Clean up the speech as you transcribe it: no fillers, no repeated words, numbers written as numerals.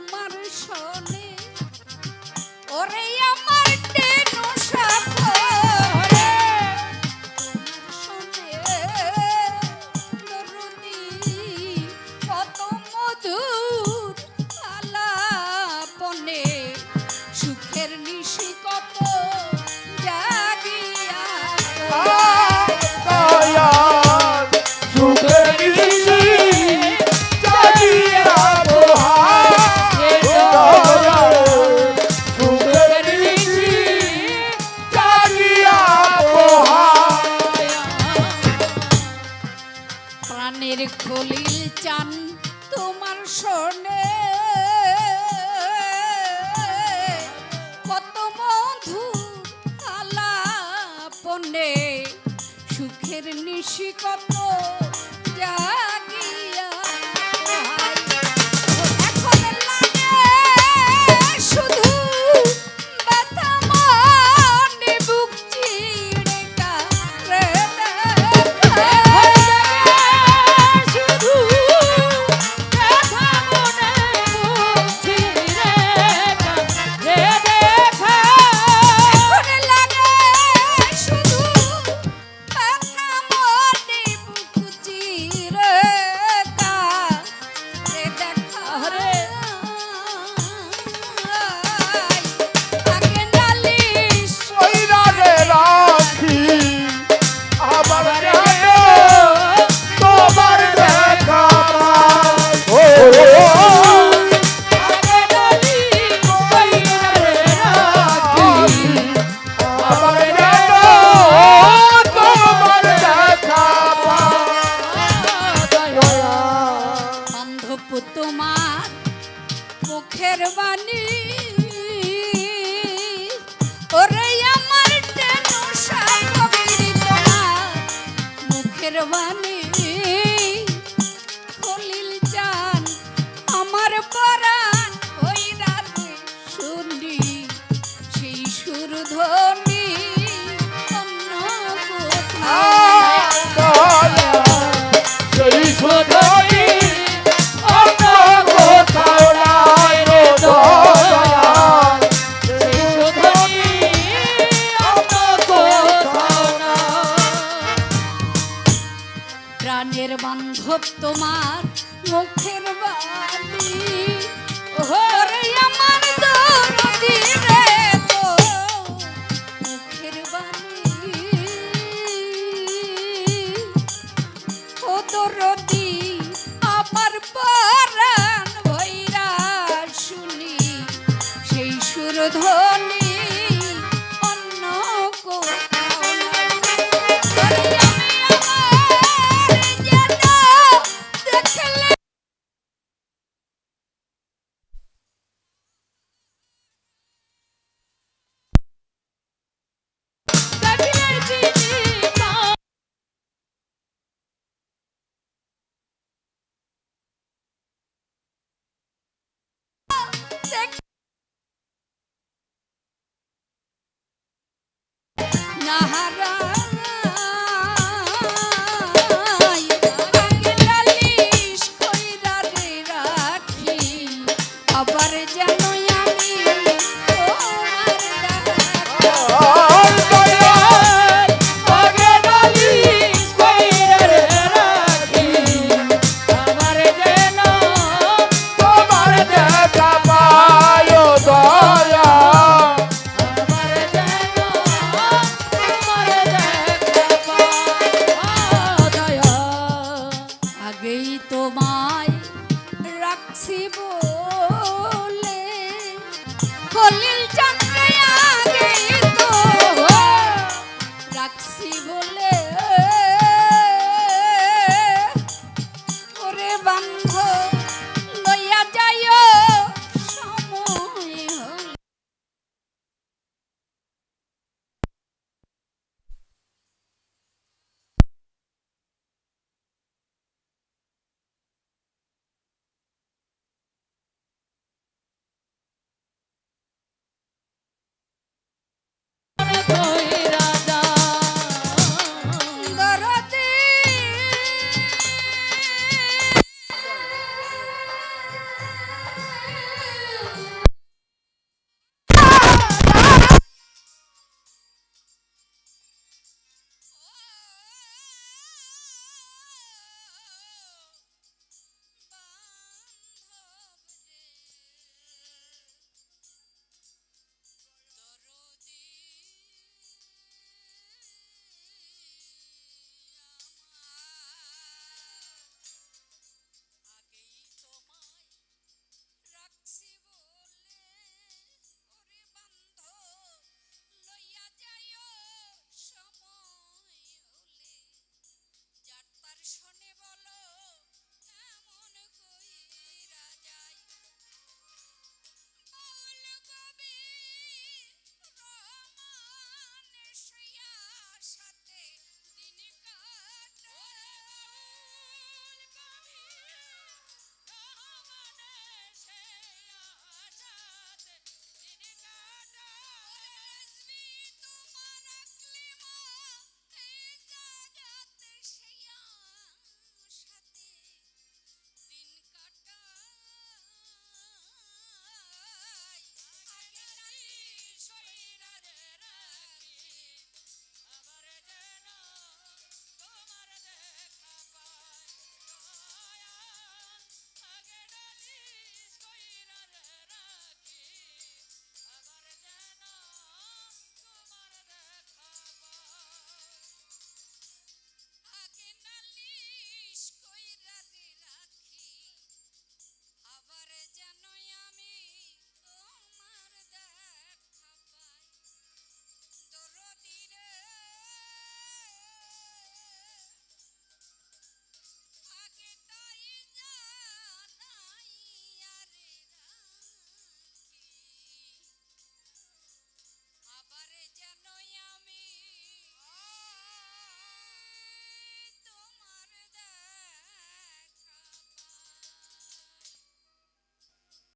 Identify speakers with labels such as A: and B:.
A: তোমার শোনে ওরে আমার টেনু সাথে শোনে দরুদি কত মধুর আলাপনে সুখের নিশি কত জাগিয়া প্রাণের খলিল চান তোমার শোনে কত মধু আলাপনে সুখের নিশি কত জাগিয়া এখন লাগে শুধু ব্যথা মনে বুক চিড়ে কারে শুধু ব্যথা মনে বুক চিড়ে কারে দেখা এখন লাগে শুধু ব্যথা মনে বুক চিড়ে কারে দেখা রে আগে নালিশ বান্ধব তোমার মুখের বাণী ওরে আমার টেনু সাথে তোমার মুখের বাণী খলিল চান আমার পরাণ ওই রাতে শুনি সেই সুর ধ্বনি অন্য কোথাও প্রাণের বান্ধব তোমার মুখের বাণী ওরে আমার দরদি রে তো মুখের বাণী ও দরদি আমার পরাণ ভৈরা শুনি সেই সুরধ্বনি অন্য কোথাও নাই। ওরে আমি আমার যেন দেখলে নাহারা